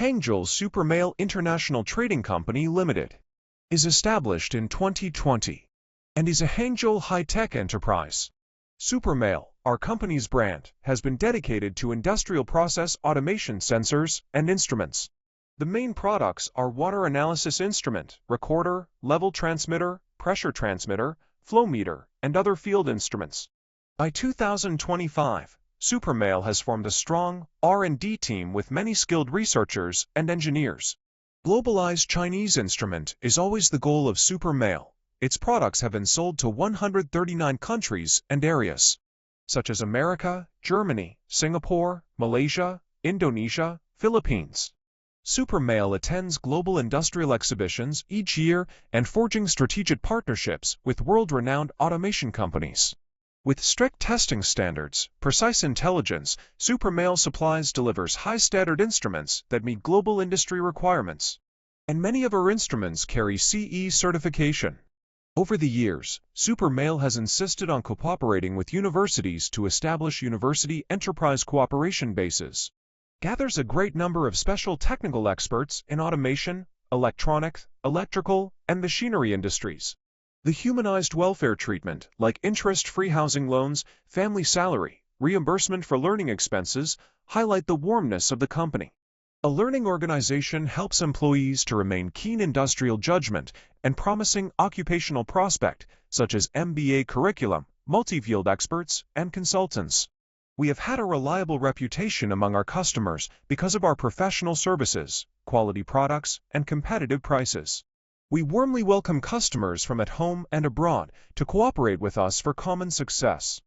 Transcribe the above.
Hangzhou Supmea International Trading Company Limited is established in 2020 and is a Hangzhou high-tech enterprise. Supmea, our company's brand, has been dedicated to industrial process automation sensors and instruments. The main products are water analysis instrument, recorder, level transmitter, pressure transmitter, flow meter, and other field instruments. By 2025, Supmea has formed a strong R&D team with many skilled researchers and engineers. Globalized Chinese instrument is always the goal of Supmea. Its products have been sold to 139 countries and areas, such as America, Germany, Singapore, Malaysia, Indonesia, Philippines. Supmea attends global industrial exhibitions each year and forging strategic partnerships with world-renowned automation companies. With strict testing standards, precise intelligence, Supmea Supplies delivers high-standard instruments that meet global industry requirements. And many of our instruments carry CE certification. Over the years, Supmea has insisted on cooperating with universities to establish university enterprise cooperation bases. Gathers a great number of special technical experts in automation, electronics, electrical, and machinery industries. The humanized welfare treatment, like interest-free housing loans, family salary, reimbursement for learning expenses, highlight the warmness of the company. A learning organization helps employees to remain keen industrial judgment and promising occupational prospect, such as MBA curriculum, multi-field experts, and consultants. We have had a reliable reputation among our customers because of our professional services, quality products, and competitive prices. We warmly welcome customers from at home and abroad to cooperate with us for common success.